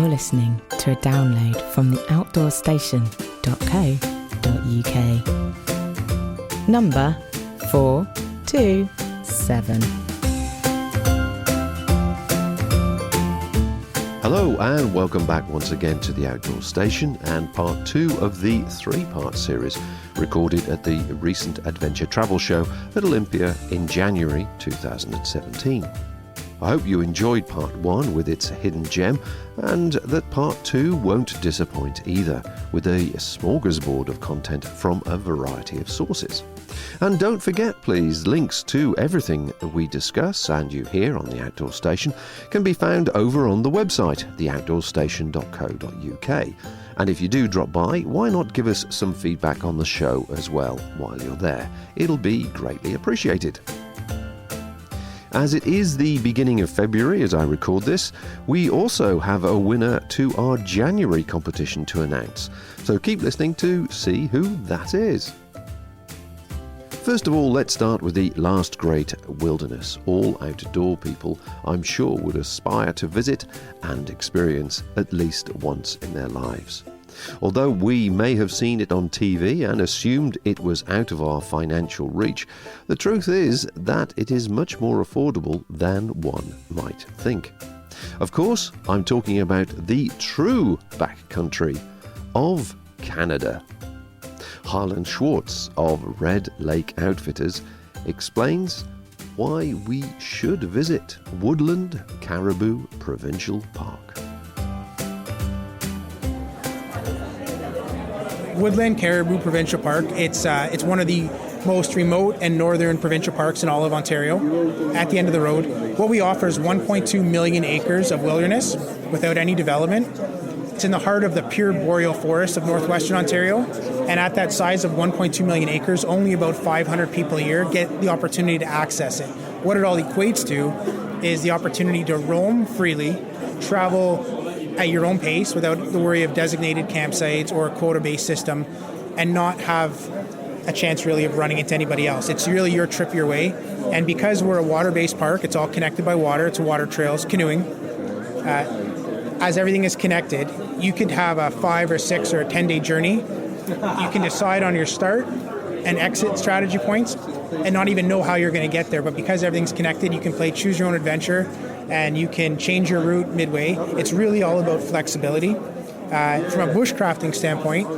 You're listening to a download from theoutdoorstation.co.uk. Number 427. Hello and welcome back once again to the Outdoor Station and part 2 of the 3-part series recorded at the recent adventure travel show at Olympia in January 2017. I hope you enjoyed part 1 with its hidden gem and that part 2 won't disappoint either, with a smorgasbord of content from a variety of sources. And don't forget please, links to everything we discuss and you hear on the Outdoor Station can be found over on the website, theoutdoorstation.co.uk. And if you do drop by, why not give us some feedback on the show as well while you're there? It'll be greatly appreciated. As it is the beginning of February as I record this, we also have a winner to our January competition to announce. So keep listening to see who that is. First of all, let's start with the last great wilderness all outdoor people I'm sure would aspire to visit and experience at least once in their lives. Although we may have seen it on TV and assumed it was out of our financial reach, the truth is that it is much more affordable than one might think. Of course, I'm talking about the true backcountry of Canada. Harlan Schwartz of Red Lake Outfitters explains why we should visit Woodland Caribou Provincial Park. Woodland Caribou Provincial Park, it's one of the most remote and northern provincial parks in all of Ontario, at the end of the road. What we offer is 1.2 million acres of wilderness without any development. It's in the heart of the pure boreal forest of northwestern Ontario, and at that size of 1.2 million acres, only about 500 people a year get the opportunity to access it. What it all equates to is the opportunity to roam freely, travel at your own pace without the worry of designated campsites or a quota-based system, and not have a chance really of running into anybody else. It's really your trip your way. And because we're a water-based park, it's all connected by water. It's water trails, canoeing. As everything is connected, you could have a 5 or 6 or a 10-day journey. You can decide on your start and exit strategy points and not even know how you're going to get there. But because everything's connected, you can play choose your own adventure and you can change your route midway. It's really all about flexibility. From a bushcrafting standpoint,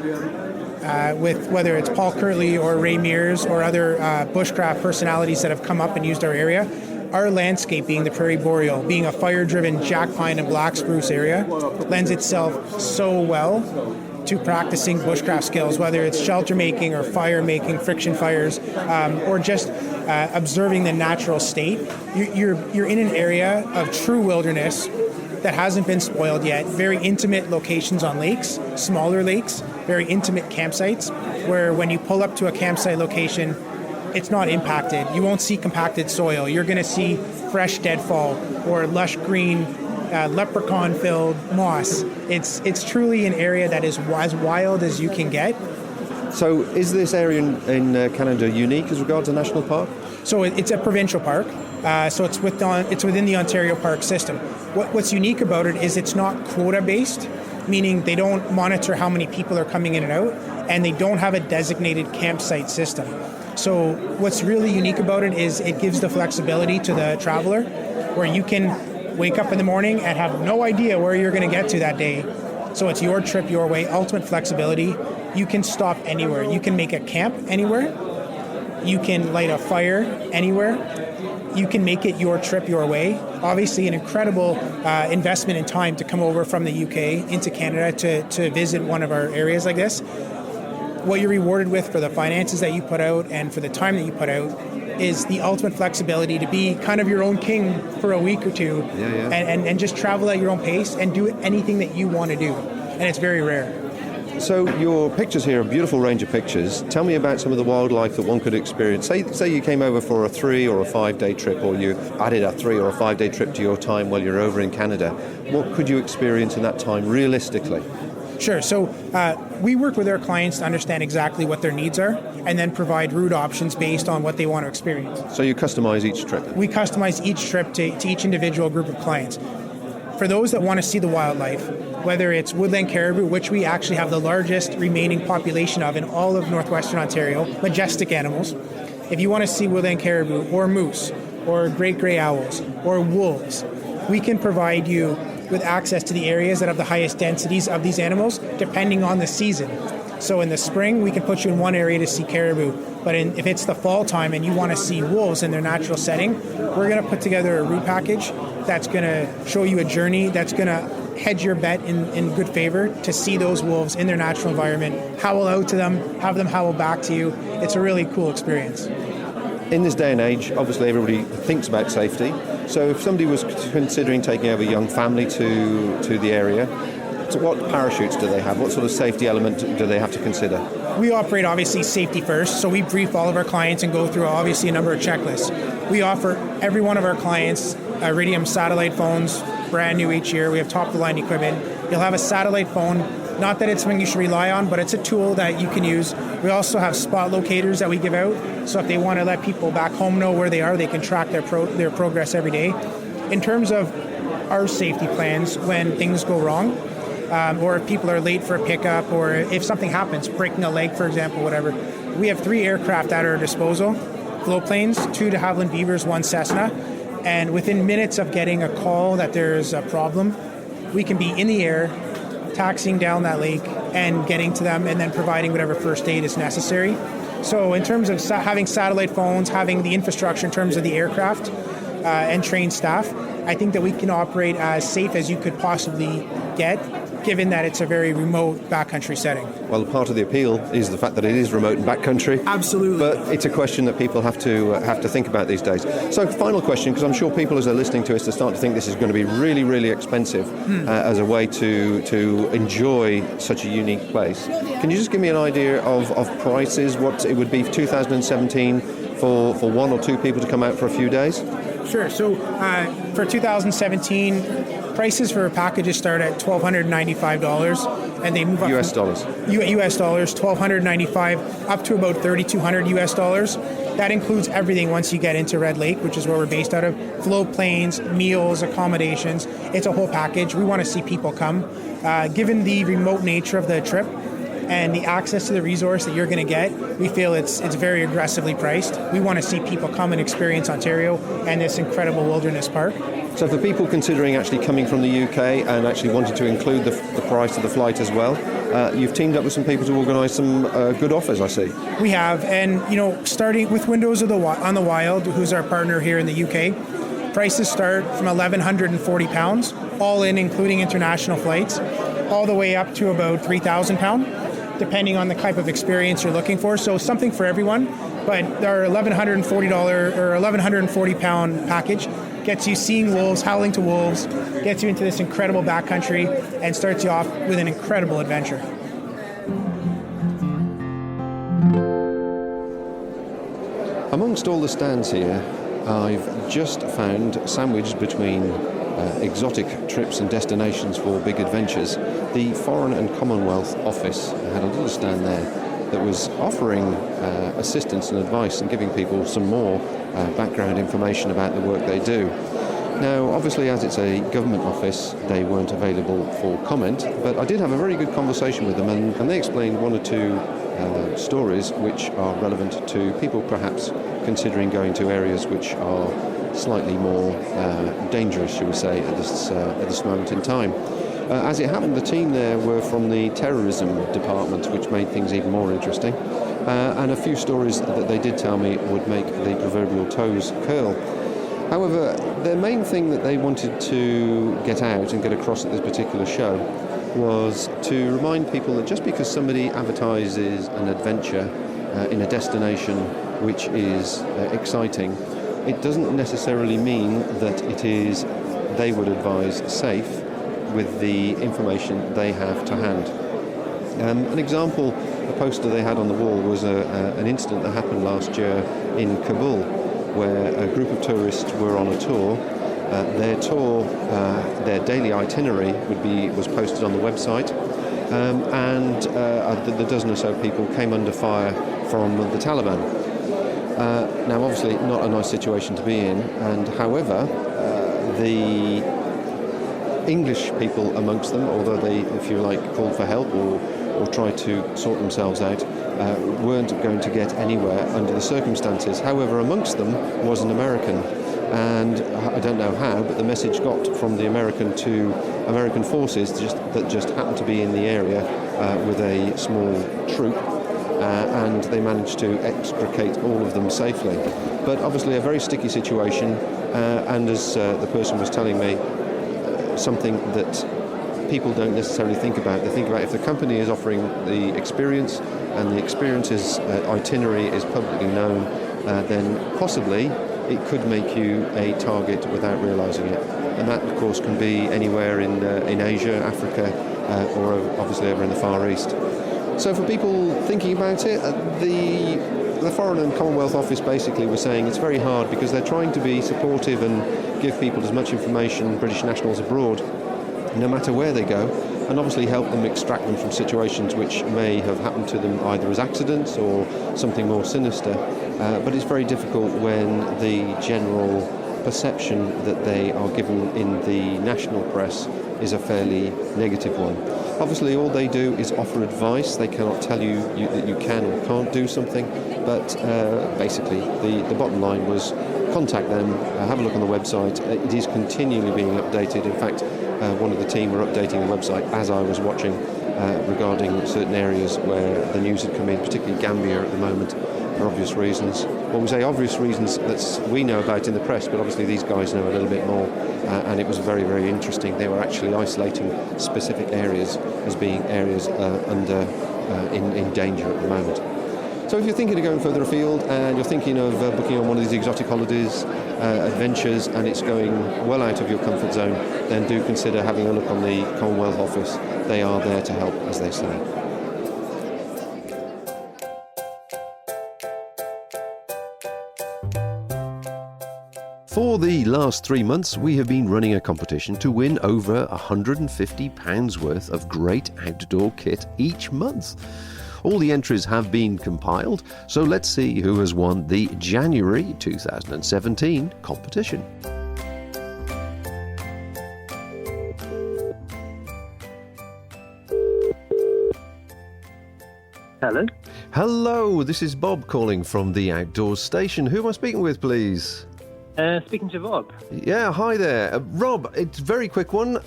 with whether it's Paul Kirtley or Ray Mears or other bushcraft personalities that have come up and used our area, our landscape being the Prairie Boreal, being a fire-driven jack pine and black spruce area, lends itself so well to practicing bushcraft skills, whether it's shelter making or fire making, friction fires, or just observing the natural state. You're in an area of true wilderness that hasn't been spoiled yet. Very intimate locations on lakes, smaller lakes, very intimate campsites, where when you pull up to a campsite location, it's not impacted. You won't see compacted soil. You're going to see fresh deadfall or lush green, leprechaun-filled moss. It's truly an area that is as wild as you can get. So is this area in Canada unique as regards a national park? So it's a provincial park. So it's within the Ontario park system. What's unique about it is it's not quota-based, meaning they don't monitor how many people are coming in and out, and they don't have a designated campsite system. So what's really unique about it is it gives the flexibility to the traveler, where you can wake up in the morning and have no idea where you're going to get to that day. So it's your trip, your way, ultimate flexibility. You can stop anywhere. You can make a camp anywhere. You can light a fire anywhere. You can make it your trip, your way. Obviously, an incredible investment in time to come over from the UK into Canada to visit one of our areas like this. What you're rewarded with for the finances that you put out and for the time that you put out is the ultimate flexibility to be kind of your own king for a week or two. And just travel at your own pace and do anything that you want to do. And it's very rare. So your pictures here, a beautiful range of pictures. Tell me about some of the wildlife that one could experience. Say you came over for a 3 or a 5 day trip, or you added a 3 or a 5 day trip to your time while you're over in Canada. What could you experience in that time realistically? Sure. So we work with our clients to understand exactly what their needs are and then provide route options based on what they want to experience. So you customize each trip? We customize each trip to each individual group of clients. for those that want to see the wildlife, whether it's woodland caribou, which we actually have the largest remaining population of in all of northwestern Ontario, majestic animals. If you want to see woodland caribou or moose or great gray owls or wolves, we can provide you with access to the areas that have the highest densities of these animals depending on the season. So in the spring, we can put you in one area to see caribou, but if it's the fall time and you want to see wolves in their natural setting, we're going to put together a route package that's going to show you a journey that's going to hedge your bet in good favor to see those wolves in their natural environment, howl out to them, have them howl back to you. It's a really cool experience. In this day and age, obviously everybody thinks about safety. So if somebody was considering taking over a young family to the area, so what parachutes do they have? What sort of safety element do they have to consider? We operate obviously safety first, so we brief all of our clients and go through obviously a number of checklists. We offer every one of our clients Iridium satellite phones, brand new each year. We have top-of-the-line equipment. You'll have a satellite phone. Not that it's something you should rely on, but it's a tool that you can use. We also have spot locators that we give out, so if they want to let people back home know where they are, they can track their progress every day. In terms of our safety plans when things go wrong, or if people are late for a pickup, or if something happens, breaking a leg, for example, whatever, we have 3 aircraft at our disposal, float planes, 2 de Havilland Beavers, 1 Cessna, and within minutes of getting a call that there's a problem, we can be in the air, taxiing down that lake and getting to them and then providing whatever first aid is necessary. So in terms of having satellite phones, having the infrastructure in terms of the aircraft and trained staff, I think that we can operate as safe as you could possibly get, given that it's a very remote backcountry setting. Well, part of the appeal is the fact that it is remote and backcountry. Absolutely. But it's a question that people have to think about these days. So, final question, because I'm sure people as they're listening to us, they start to think this is going to be really, really expensive as a way to enjoy such a unique place. Can you just give me an idea of prices, what it would be for 2017 for 1 or 2 people to come out for a few days? Sure. So for 2017, prices for packages start at $1,295, and they move up US dollars. US dollars, $1,295 up to about $3,200 US dollars. That includes everything once you get into Red Lake, which is where we're based out of. Float planes, meals, accommodations. It's a whole package. We want to see people come. Given the remote nature of the trip and the access to the resource that you're going to get, we feel it's very aggressively priced. We want to see people come and experience Ontario and this incredible wilderness park. So for people considering actually coming from the UK and actually wanting to include the price of the flight as well, you've teamed up with some people to organise some good offers, I see. We have, and starting with Windows on the Wild, who's our partner here in the UK, prices start from £1,140, all in, including international flights, all the way up to about £3,000. Depending on the type of experience you're looking for. So something for everyone, but our $1,140 or £1,140 package gets you seeing wolves, howling to wolves, gets you into this incredible backcountry, and starts you off with an incredible adventure. Amongst all the stands here, I've just found, sandwiched between exotic trips and destinations for big adventures, the Foreign and Commonwealth Office had a little stand there that was offering assistance and advice and giving people some more background information about the work they do. Now, obviously, as it's a government office, they weren't available for comment, but I did have a very good conversation with them, and they explained 1 or 2 stories which are relevant to people perhaps considering going to areas which are slightly more dangerous, shall we say, at this moment in time. As it happened, the team there were from the terrorism department, which made things even more interesting. And a few stories that they did tell me would make the proverbial toes curl. However, the main thing that they wanted to get out and get across at this particular show was to remind people that just because somebody advertises an adventure in a destination which is exciting, it doesn't necessarily mean that it is, they would advise, safe with the information they have to hand. An example, a poster they had on the wall was an incident that happened last year in Kabul, where a group of tourists were on a tour. Their daily itinerary was posted on the website, and the dozen or so people came under fire from the Taliban. Now, obviously, not a nice situation to be in, and however, English people amongst them, although they, if you like, called for help or tried to sort themselves out, weren't going to get anywhere under the circumstances. However, amongst them was an American, and I don't know how, but the message got from the American to American forces that just happened to be in the area with a small troop, and they managed to extricate all of them safely. But obviously a very sticky situation, and as the person was telling me, something that people don't necessarily think about. They think about if the company is offering the experience and the experience's itinerary is publicly known, then possibly it could make you a target without realising it. And that, of course, can be anywhere in Asia, Africa, or obviously over in the Far East. So for people thinking about it, the Foreign and Commonwealth Office basically was saying it's very hard because they're trying to be supportive and give people as much information, British nationals abroad, no matter where they go, and obviously help them extract them from situations which may have happened to them either as accidents or something more sinister. But it's very difficult when the general perception that they are given in the national press is a fairly negative one. Obviously all they do is offer advice. They cannot tell you that you can or can't do something, but basically the bottom line was contact them, have a look on the website. It is continually being updated. In fact, one of the team were updating the website as I was watching regarding certain areas where the news had come in, particularly Gambia at the moment, for obvious reasons. Well, we say obvious reasons that we know about in the press, but obviously these guys know a little bit more, and it was very, very interesting. They were actually isolating specific areas as being areas in danger at the moment. So if you're thinking of going further afield and you're thinking of booking on one of these exotic holidays, adventures, and it's going well out of your comfort zone, then do consider having a look on the Commonwealth Office. They are there to help, as they say. For the last 3 months, we have been running a competition to win over £150 worth of great outdoor kit each month. All the entries have been compiled, so let's see who has won the January 2017 competition. Hello. Hello, this is Bob calling from the Outdoors Station. Who am I speaking with, please? Speaking to Rob. Yeah, hi there. Rob, it's a very quick one.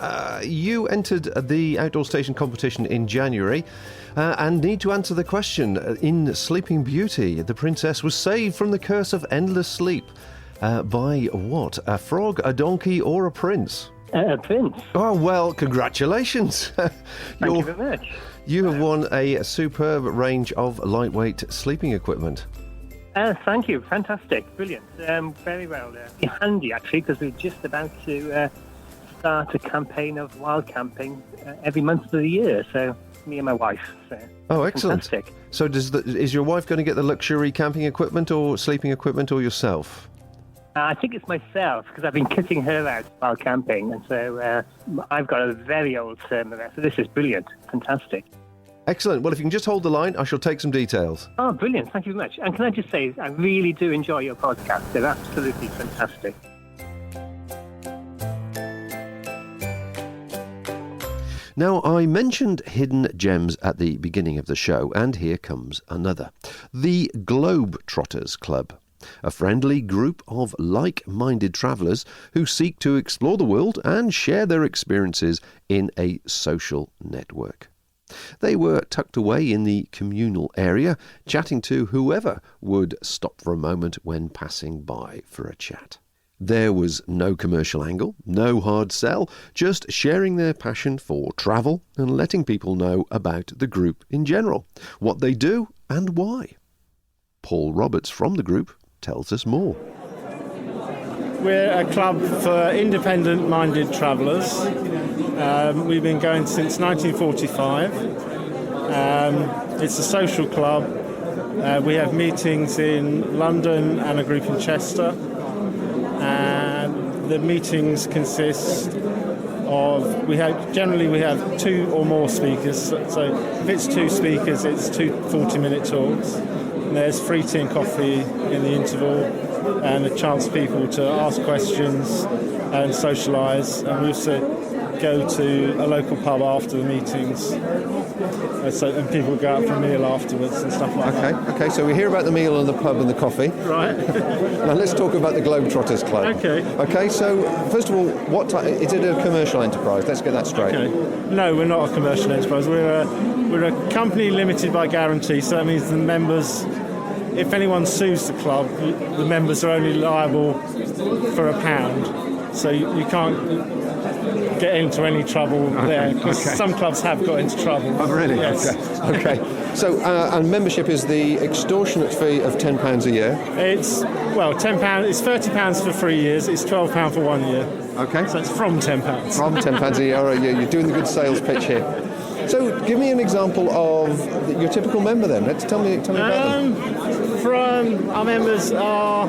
You entered the Outdoor Station competition in January and need to answer the question. In Sleeping Beauty, the princess was saved from the curse of endless sleep. By what? A frog, a donkey, or a prince? A prince. Oh, well, congratulations. Thank you very much. You have won a superb range of lightweight sleeping equipment. Thank you. Fantastic. Brilliant. Very well. Handy, actually, because we're just about to start a campaign of wild camping every month of the year. So, me and my wife. So, oh, excellent. Fantastic. So, is your wife going to get the luxury camping equipment or sleeping equipment, or yourself? I think it's myself, because I've been kitting her out while camping. And so, I've got a very old thermostat. So, this is brilliant. Fantastic. Excellent. Well, if you can just hold the line, I shall take some details. Oh, brilliant. Thank you very much. And can I just say, I really do enjoy your podcast. They're absolutely fantastic. Now, I mentioned hidden gems at the beginning of the show, and here comes another. The Globetrotters Club, a friendly group of like-minded travellers who seek to explore the world and share their experiences in a social network. They were tucked away in the communal area, chatting to whoever would stop for a moment when passing by for a chat. There was no commercial angle, no hard sell, just sharing their passion for travel and letting people know about the group in general, what they do and why. Paul Roberts from the group tells us more. We're a club for independent-minded travellers. We've been going since 1945. It's a social club. We have meetings in London and a group in Chester. And the meetings consist of, we have 2 or more speakers. So if it's 2 speakers, it's 2 40-minute talks. And there's free tea and coffee in the interval, and a chance for people to ask questions and socialise. And we also go to a local pub after the meetings, and people go out for a meal afterwards and stuff like that. Okay, so we hear about the meal and the pub and the coffee. Right. Now let's talk about the Globetrotters Club. Okay, so first of all, is it a commercial enterprise? Let's get that straight. Okay. No, we're not a commercial enterprise. We're a company limited by guarantee, so that means the members, if anyone sues the club, the members are only liable for £1. So you can't get into any trouble there, because some clubs have got into trouble. Oh, really? Yes. Okay. So, and membership is the extortionate fee of £10 a year? It's, £10. It's £30 for 3 years. It's £12 for 1 year. Okay. So it's from £10. From £10 a year. All right, you're doing the good sales pitch here. So, give me an example of your typical member then. Tell me about them. From our members are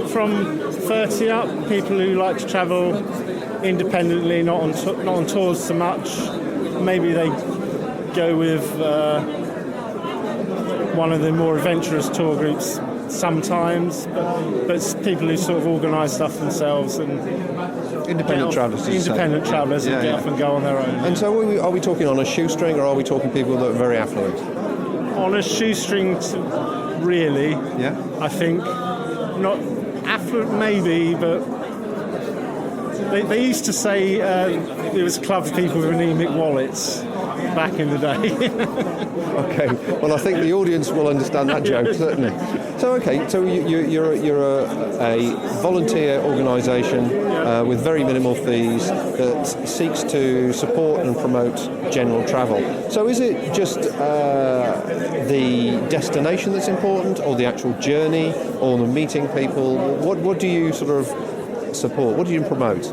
from 30 up, people who like to travel independently, not on tours so much. Maybe they go with one of the more adventurous tour groups sometimes, but it's people who sort of organise stuff themselves and independent travellers. And get off and go on their own. And so are we talking on a shoestring, or are we talking people that are very affluent? On a shoestring, really. Yeah. I think not affluent, maybe, but they used to say it was a club for people with anemic wallets back in the day. Okay, well, I think the audience will understand that joke, certainly. So you're a volunteer organisation with very minimal fees that seeks to support and promote general travel. So is it just the destination that's important, or the actual journey, or the meeting people? What do you sort of support? What do you promote?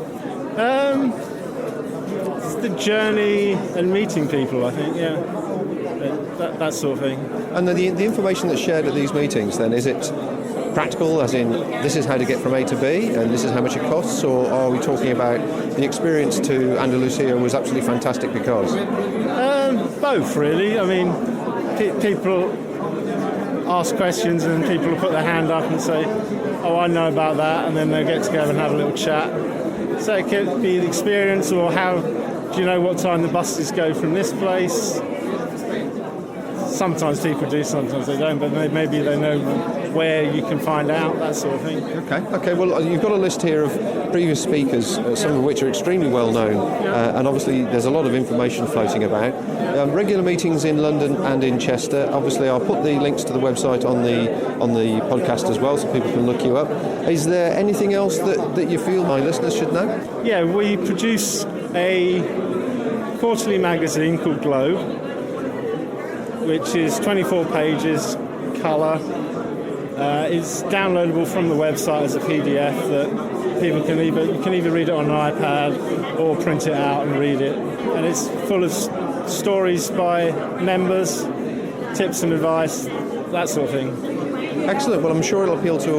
It's the journey and meeting people, I think, that sort of thing. And then the information that's shared at these meetings, then, is it practical, as in this is how to get from A to B and this is how much it costs, or are we talking about the experience to Andalusia was absolutely fantastic because? Both, really. I mean, people ask questions and people will put their hand up and say, oh, I know about that, and then they'll get together and have a little chat. So it could be the experience, or how do you know what time the buses go from this place? Sometimes people do, sometimes they don't, but maybe they know where you can find out, that sort of thing. Okay. Well, you've got a list here of previous speakers, some of which are extremely well known, and obviously there's a lot of information floating about. Regular meetings in London and in Chester. Obviously, I'll put the links to the website on the podcast as well, so people can look you up. Is there anything else that you feel my listeners should know? Yeah, we produce a quarterly magazine called Globe, which is 24 pages, colour. It's downloadable from the website as a PDF that people can either read it on an iPad or print it out and read it. And it's full of stories by members, tips and advice, that sort of thing. Excellent. Well, I'm sure it'll appeal to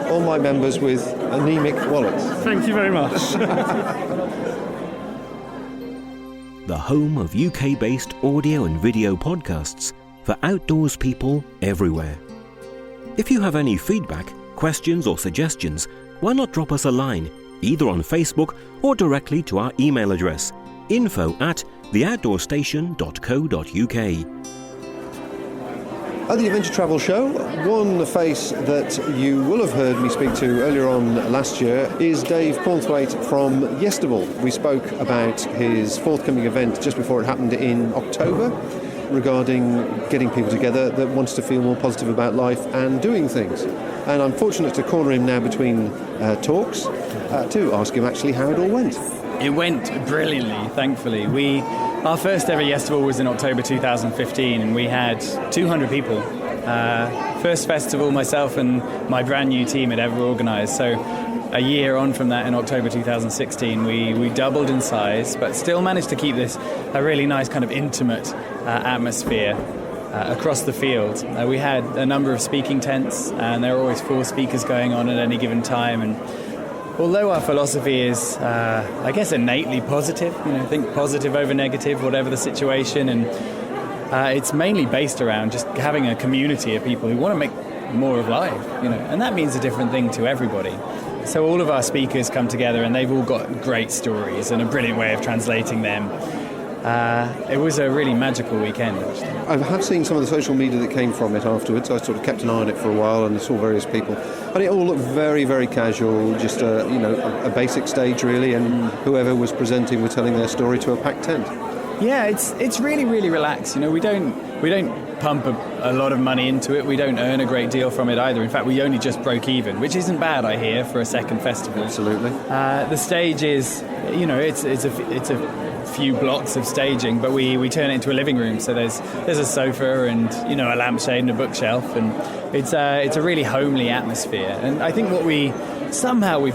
all my members with anemic wallets. Thank you very much. The home of UK-based audio and video podcasts for outdoors people everywhere. If you have any feedback, questions or suggestions, why not drop us a line, either on Facebook or directly to our email address, info@theoutdoorstation.co.uk. At the Adventure Travel Show, one face that you will have heard me speak to earlier on last year is Dave Cornthwaite from Yestival. We spoke about his forthcoming event just before it happened in October, regarding getting people together that wants to feel more positive about life and doing things. And I'm fortunate to corner him now between talks to ask him actually how it all went. It went brilliantly, thankfully. Our first ever Yestival was in October 2015, and we had 200 people. First festival myself and my brand new team had ever organised. So a year on from that, in October 2016, we doubled in size, but still managed to keep this a really nice kind of intimate atmosphere across the field. We had a number of speaking tents, and there were always 4 speakers going on at any given time. And although our philosophy is, I guess, innately positive, think positive over negative, whatever the situation, and it's mainly based around just having a community of people who want to make more of life, and that means a different thing to everybody. So all of our speakers come together and they've all got great stories and a brilliant way of translating them. It was a really magical weekend, actually. I have seen some of the social media that came from it afterwards. I sort of kept an eye on it for a while and saw various people. And it all looked very, very casual, just a basic stage really, and whoever was presenting were telling their story to a packed tent. Yeah, it's really, really relaxed. We don't pump a lot of money into it. We don't earn a great deal from it either. In fact, we only just broke even, which isn't bad, I hear, for a second festival. Absolutely. The stage is, it's a few blocks of staging, but we turn it into a living room. So there's a sofa and a lampshade and a bookshelf, and it's a really homely atmosphere. And I think what we've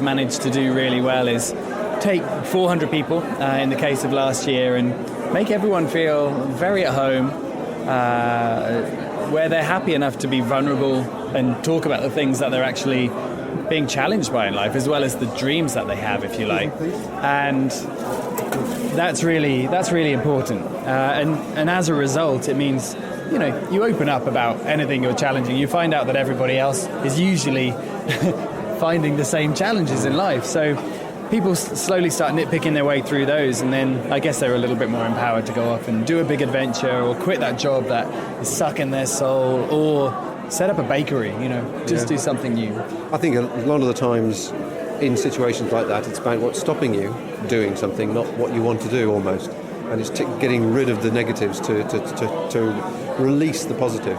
managed to do really well is take 400 people in the case of last year and make everyone feel very at home, where they're happy enough to be vulnerable and talk about the things that they're actually being challenged by in life, as well as the dreams that they have, if you like. And that's really important. And as a result, it means you open up about anything you're challenging. You find out that everybody else is usually finding the same challenges in life. So people slowly start nitpicking their way through those, and then I guess they're a little bit more empowered to go off and do a big adventure or quit that job that is sucking their soul, or set up a bakery, do something new. I think a lot of the times in situations like that, it's about what's stopping you doing something, not what you want to do almost. And it's getting rid of the negatives to release the positive.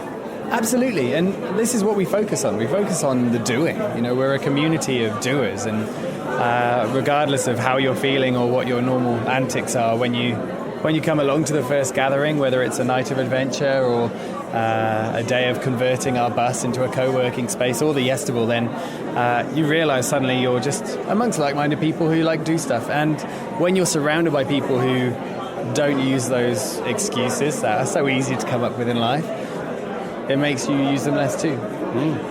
Absolutely, and this is what we focus on. We focus on the doing. We're a community of doers, and regardless of how you're feeling or what your normal antics are, when you come along to the first gathering, whether it's a night of adventure or a day of converting our bus into a co-working space, or the Yestival, then you realise suddenly you're just amongst like-minded people who like do stuff. And when you're surrounded by people who don't use those excuses that are so easy to come up with in life, it makes you use them less too.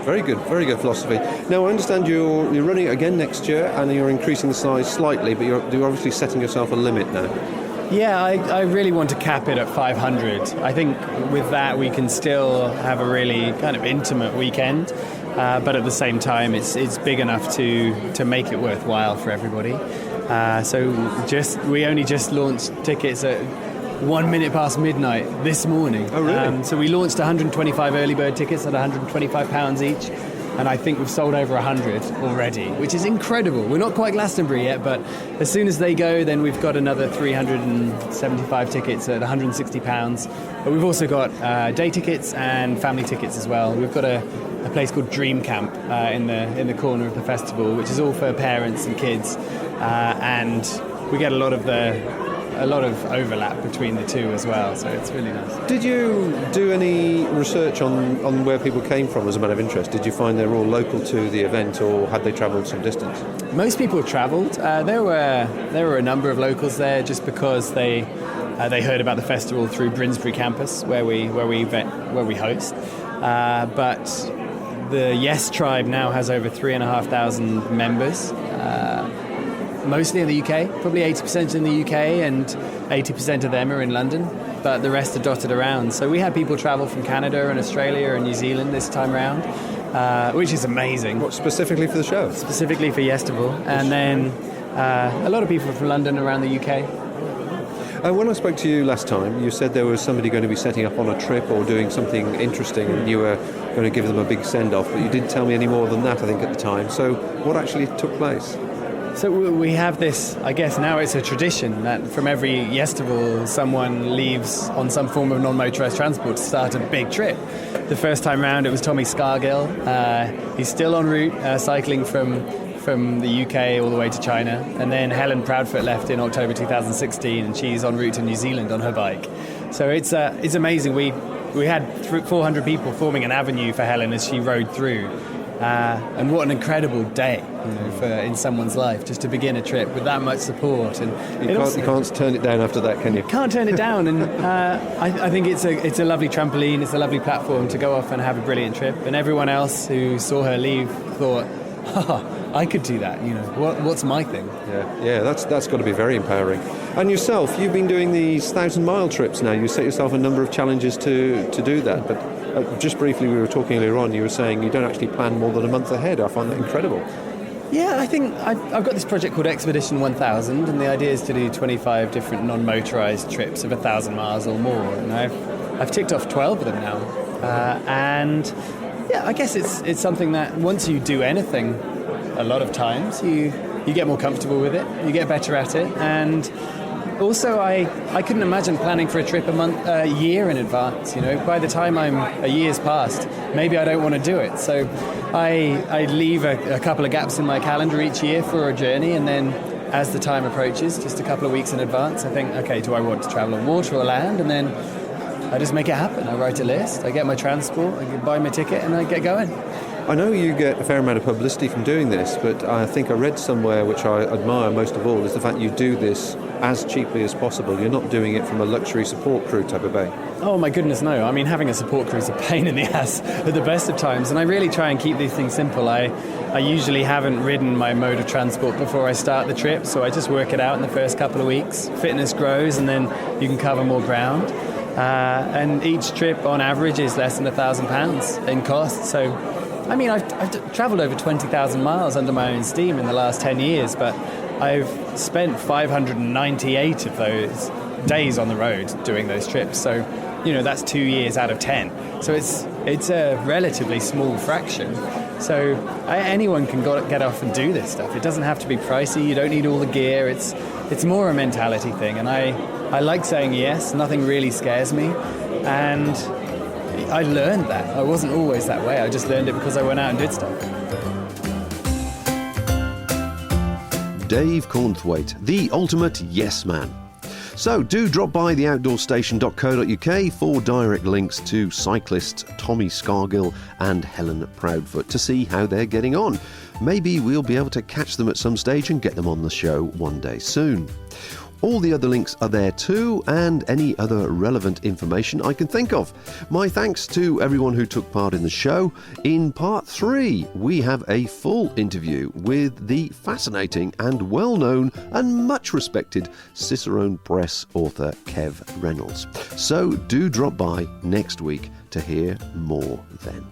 Very good philosophy. Now, I understand you're running it again next year, and you're increasing the size slightly, but you're obviously setting yourself a limit now. Yeah, I really want to cap it at 500. I think with that we can still have a really kind of intimate weekend, but at the same time it's big enough to make it worthwhile for everybody. We only just launched tickets at 1 minute past midnight this morning. Oh, really? So we launched 125 early bird tickets at £125 each, and I think we've sold over 100 already, which is incredible. We're not quite Glastonbury yet, but as soon as they go, then we've got another 375 tickets at £160. But we've also got day tickets and family tickets as well. We've got a place called Dream Camp in the corner of the festival, which is all for parents and kids, and we get a lot of overlap between the two as well, so it's really nice. Did you do any research on where people came from as a matter of interest? Did you find they're all local to the event, or had they travelled some distance? Most people have travelled. There were a number of locals there just because they heard about the festival through Brinsbury campus, where we host. But the Yes Tribe now has over 3,500 members. Mostly in the UK, probably 80% in the UK, and 80% of them are in London, but the rest are dotted around. So we had people travel from Canada and Australia and New Zealand this time round, which is amazing. What, specifically for the show? Specifically for Yestival, and then a lot of people from London around the UK. When I spoke to you last time, you said there was somebody going to be setting up on a trip or doing something interesting, and you were going to give them a big send-off, but you didn't tell me any more than that, I think, at the time. So what actually took place? So we have this, I guess now it's a tradition that from every Yestival someone leaves on some form of non-motorised transport to start a big trip. The first time round it was Tommy Scargill. He's still en route, cycling from the UK all the way to China. And then Helen Proudfoot left in October 2016, and she's en route to New Zealand on her bike. So it's amazing. We had 400 people forming an avenue for Helen as she rode through. And what an incredible day, in someone's life, just to begin a trip with that much support. And you can't turn it down after that, can you? Can't turn it down, and I think it's a lovely trampoline, it's a lovely platform to go off and have a brilliant trip. And everyone else who saw her leave thought, I could do that. What's my thing? Yeah, that's got to be very empowering. And yourself, you've been doing these 1,000-mile trips now. You set yourself a number of challenges to do that, but. Just briefly, we were talking earlier on, you were saying you don't actually plan more than a month ahead. I find that incredible. Yeah, I think I've got this project called Expedition 1000, and the idea is to do 25 different non-motorised trips of 1,000 miles or more. And I've ticked off 12 of them now. And yeah, I guess it's something that once you do anything, a lot of times you get more comfortable with it, you get better at it, and also I couldn't imagine planning for a trip a year in advance. You know, by the time I'm a year's past, maybe I don't want to do it. So I leave a couple of gaps in my calendar each year for a journey, and then as the time approaches, just a couple of weeks in advance, I think, okay, do I want to travel on water or land? And then I just make it happen. I write a list, I get my transport, I buy my ticket, and I get going. I know you get a fair amount of publicity from doing this, but I think I read somewhere, which I admire most of all, is the fact you do this as cheaply as possible. You're not doing it from a luxury support crew type of bay. Oh my goodness, no. I mean, having a support crew is a pain in the ass at the best of times, and I really try and keep these things simple. I usually haven't ridden my mode of transport before I start the trip, so I just work it out in the first couple of weeks. Fitness grows, and then you can cover more ground. And each trip, on average, is less than £1,000 in cost. So, I mean, I've travelled over 20,000 miles under my own steam in the last 10 years, but I've spent 598 of those days on the road doing those trips. So, you know, that's 2 years out of 10. So it's a relatively small fraction. So anyone can get off and do this stuff. It doesn't have to be pricey. You don't need all the gear. It's more a mentality thing. And I like saying yes. Nothing really scares me. And I learned that. I wasn't always that way. I just learned it because I went out and did stuff. Dave Cornthwaite, the ultimate yes man. So do drop by theoutdoorstation.co.uk for direct links to cyclists Tommy Scargill and Helen Proudfoot to see how they're getting on. Maybe we'll be able to catch them at some stage and get them on the show one day soon. All the other links are there too, and any other relevant information I can think of. My thanks to everyone who took part in the show. In part 3, we have a full interview with the fascinating and well-known and much respected Cicerone Press author Kev Reynolds. So do drop by next week to hear more then.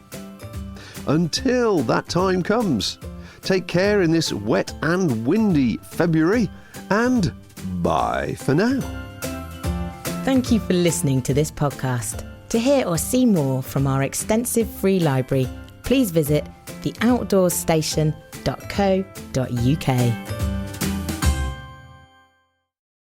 Until that time comes, take care in this wet and windy February, and bye for now. Thank you for listening to this podcast. To hear or see more from our extensive free library, please visit theoutdoorstation.co.uk.